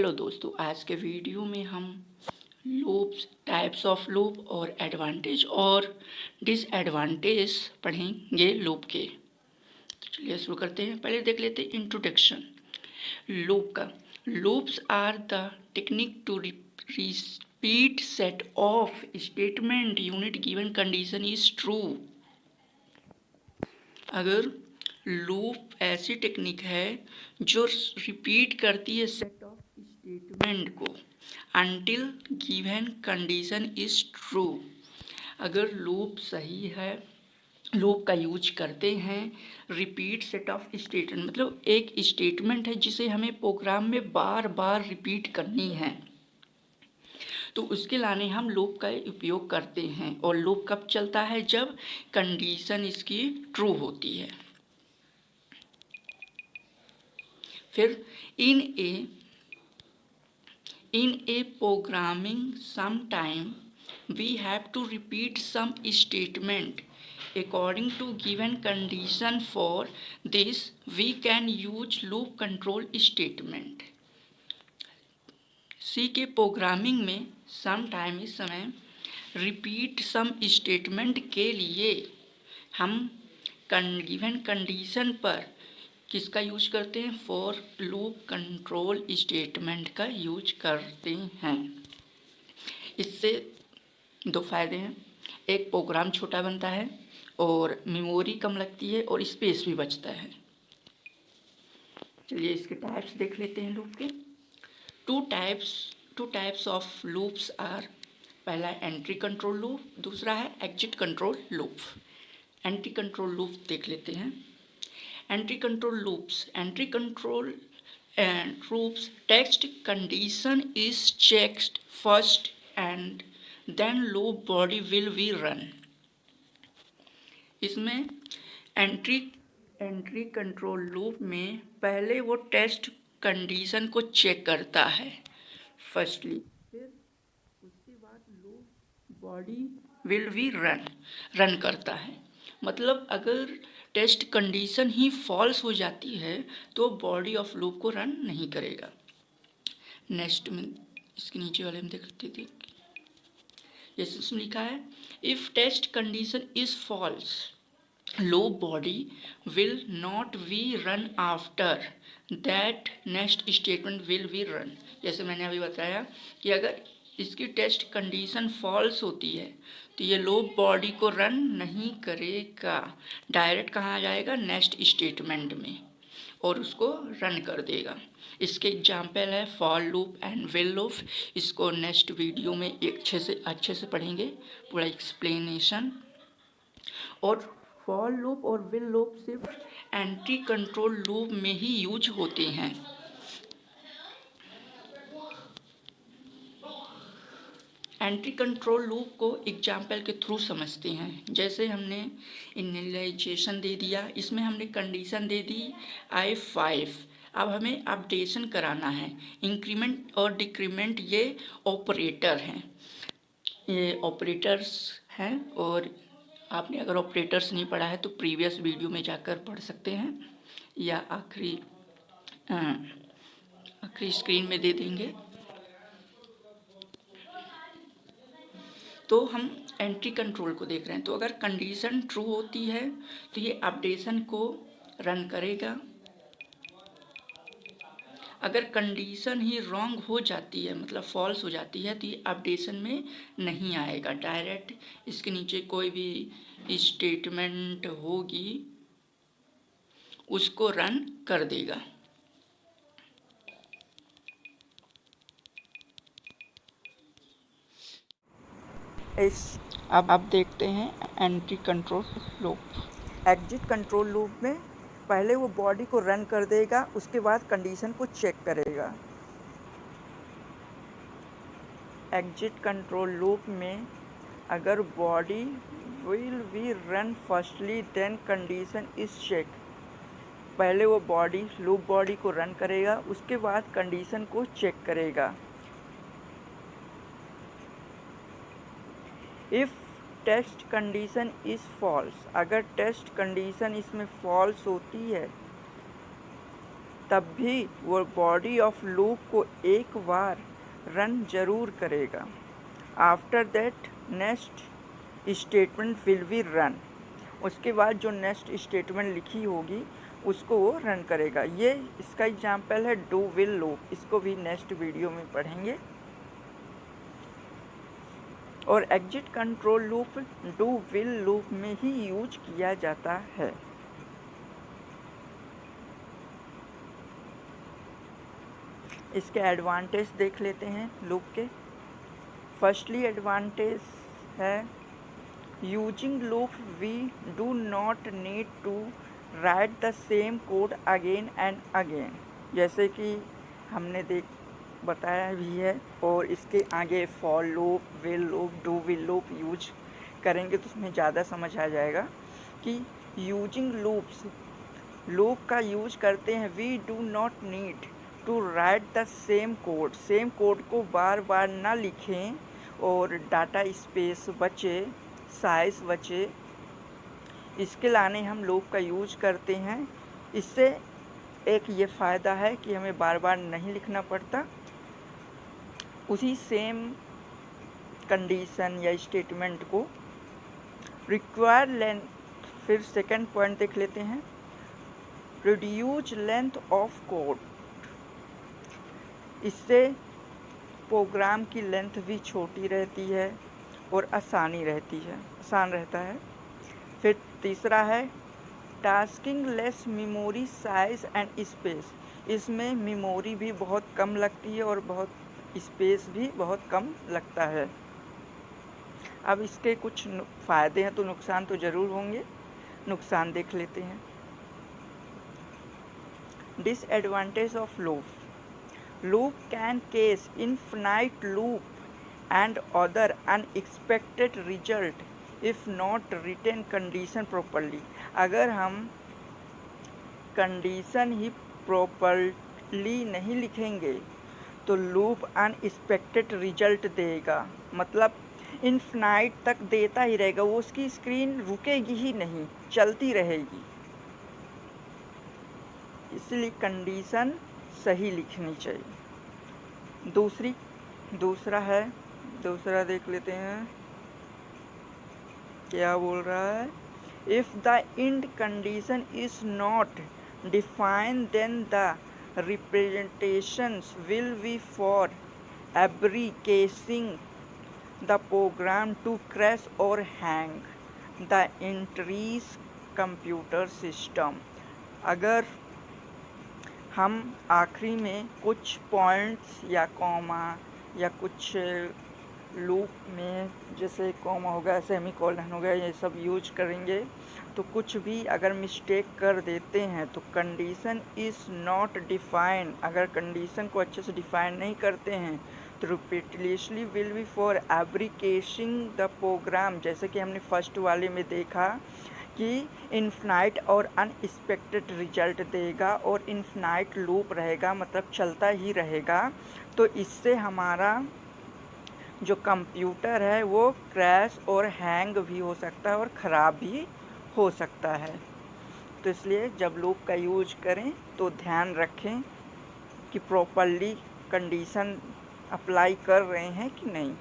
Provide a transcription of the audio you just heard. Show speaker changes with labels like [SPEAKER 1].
[SPEAKER 1] Hello दोस्तों, आज के वीडियो में हम लूप्स, टाइप्स ऑफ लूप और एडवांटेज और डिसएडवांटेज पढ़ेंगे लूप के। तो चलिए शुरू करते हैं। पहले देख लेते हैं इंट्रोडक्शन लूप का। Loops are the technique to repeat set of statement until given condition is true. अगर लूप ऐसी टेक्निक है जो रिपीट करती है सेट ऑफ स्टेटमेंट को until given condition is true. अगर लूप सही है, लूप का यूज करते हैं रिपीट सेट ऑफ स्टेटमेंट, मतलब एक स्टेटमेंट है जिसे हमें प्रोग्राम में बार बार रिपीट करनी है, तो उसके लाने हम लूप का उपयोग करते हैं। और लूप कब चलता है? जब कंडीशन इसकी ट्रू होती है। फिर in a programming sometime we have to repeat some statement according to given condition. For this we can use loop control statement. सी के प्रोग्रामिंग में सम टाइम, इस समय रिपीट सम स्टेटमेंट के लिए हम गिवन कंडीशन पर किसका यूज करते हैं? फॉर लूप कंट्रोल स्टेटमेंट का यूज करते हैं। इससे दो फायदे हैं। एक, प्रोग्राम छोटा बनता है और मेमोरी कम लगती है और स्पेस भी बचता है। चलिए इसके टाइप्स देख लेते हैं लूप के। Two types of loops are, पहला है एंट्री कंट्रोल लूप, दूसरा है exit control loop. Entry control loop देख लेते हैं। Entry control loops text condition is checked first and then loop body will be run. इसमें एंट्री कंट्रोल लूप में पहले वो टेस्ट कंडीशन को चेक करता है फर्स्टली, फिर उसके बाद loop body will be run करता है। मतलब अगर टेस्ट कंडीशन ही फॉल्स हो जाती है तो बॉडी ऑफ लूप को रन नहीं करेगा। नेक्स्ट में इसके नीचे वाले में देखते थे, जैसे इसमें लिखा है if test condition is false loop body will not be run after that next statement will be run. जैसे मैंने अभी बताया कि अगर इसकी टेस्ट कंडीशन फॉल्स होती है तो ये लूप बॉडी को रन नहीं करेगा, डायरेक्ट कहाँ जाएगा? नेक्स्ट स्टेटमेंट में, और उसको रन कर देगा। इसके एग्जाम्पल है for loop and wheel loop. इसको नेक्स्ट वीडियो में अच्छे से पढ़ेंगे, पूरा एक्सप्लेनेशन। और फॉर लूप और व्हिल लूप सिर्फ एंट्री कंट्रोल लूप में ही यूज होते हैं। एंट्री कंट्रोल लूप को एग्जाम्पल के थ्रू समझते हैं। जैसे हमने इनिशियलाइजेशन दे दिया, इसमें हमने कंडीशन दे दी I5। अब हमें अपडेशन कराना है। इंक्रीमेंट और डिक्रीमेंट ये ऑपरेटर हैं, ये ऑपरेटर्स हैं। और आपने अगर ऑपरेटर्स नहीं पढ़ा है तो प्रीवियस वीडियो में जाकर पढ़ सकते हैं, या आखिरी स्क्रीन में दे देंगे। तो हम एंट्री कंट्रोल को देख रहे हैं। तो अगर कंडीशन ट्रू होती है तो ये अपडेशन को रन करेगा। अगर कंडीशन ही रॉन्ग हो जाती है, मतलब फॉल्स हो जाती है, तो ये अपडेशन में नहीं आएगा, डायरेक्ट इसके नीचे कोई भी स्टेटमेंट होगी उसको रन कर देगा। अब देखते हैं entry control loop.
[SPEAKER 2] Exit control loop में पहले वो बॉडी को रन कर देगा, उसके बाद कंडीशन को चेक करेगा। एग्जिट कंट्रोल लूप में अगर body will be run firstly then condition is check, पहले वो बॉडी लूप बॉडी को रन करेगा, उसके बाद कंडीशन को चेक करेगा। If test condition is false, अगर टेस्ट कंडीशन इसमें फॉल्स होती है तब भी वो बॉडी ऑफ लूप को एक बार रन जरूर करेगा। After that next statement will be run. उसके बाद जो नेक्स्ट स्टेटमेंट लिखी होगी उसको वो रन करेगा। ये इसका एग्जाम्पल है डू विल लूप, इसको भी नेक्स्ट वीडियो में पढ़ेंगे। और exit control loop do while loop में ही यूज किया जाता है। इसके एडवांटेज देख लेते हैं लूप के। फर्स्टली एडवांटेज है using loop we do not need to write the same code again and again, जैसे कि हमने बताया भी है। और इसके आगे for loop, while loop, do while loop use करेंगे तो उसमें ज़्यादा समझ आ जाएगा कि यूजिंग लूप्स, लूप का यूज करते हैं we do not need to write the same code को बार बार ना लिखें और डाटा स्पेस बचे, साइज बचे, इसके लाने हम लूप का यूज करते हैं। इससे एक ये फ़ायदा है कि हमें बार बार नहीं लिखना पड़ता, उसी सेम कंडीशन या स्टेटमेंट को। रिक्वायर लेंथ, फिर सेकंड पॉइंट देख लेते हैं, रिड्यूस लेंथ ऑफ कोड। इससे प्रोग्राम की लेंथ भी छोटी रहती है और आसान रहता है। फिर तीसरा है tasking less memory size and space. इसमें मेमोरी भी बहुत कम लगती है और बहुत स्पेस भी बहुत कम लगता है। अब इसके कुछ फ़ायदे हैं तो नुकसान तो ज़रूर होंगे। नुकसान देख लेते हैं। Disadvantage of loop can cause infinite loop and other unexpected result if not written condition properly. अगर हम कंडीशन ही प्रॉपरली नहीं लिखेंगे तो लूप अनएक्सपेक्टेड रिजल्ट देगा, मतलब इनफिनाइट तक देता ही रहेगा, वो उसकी स्क्रीन रुकेगी ही नहीं, चलती रहेगी। इसलिए कंडीशन सही लिखनी चाहिए। दूसरा देख लेते हैं क्या बोल रहा है। If the end condition is not defined then the representations will be for abracing the program to crash or hang the entries computer system। अगर हम आखिरी में कुछ पॉइंट्स या कॉमा या कुछ लूप में जैसे कॉमा हो गया, सेमीकोलन हो गया, ये सब यूज करेंगे तो कुछ भी अगर मिस्टेक कर देते हैं तो कंडीशन इज़ नॉट डिफाइन, अगर कंडीशन को अच्छे से डिफाइन नहीं करते हैं तो रिपीटडली विल बी फॉर एब्रिकेशिंग द प्रोग्राम। जैसे कि हमने फर्स्ट वाले में देखा कि इनफिनाइट और अनएक्सपेक्टेड रिजल्ट देगा और इनफिनाइट लूप रहेगा, मतलब चलता ही रहेगा। तो इससे हमारा जो कंप्यूटर है वो क्रैश और हैंग भी हो सकता है और ख़राब भी हो सकता है। तो इसलिए जब लूप का यूज करें तो ध्यान रखें कि प्रॉपरली कंडीशन अप्लाई कर रहे हैं कि नहीं।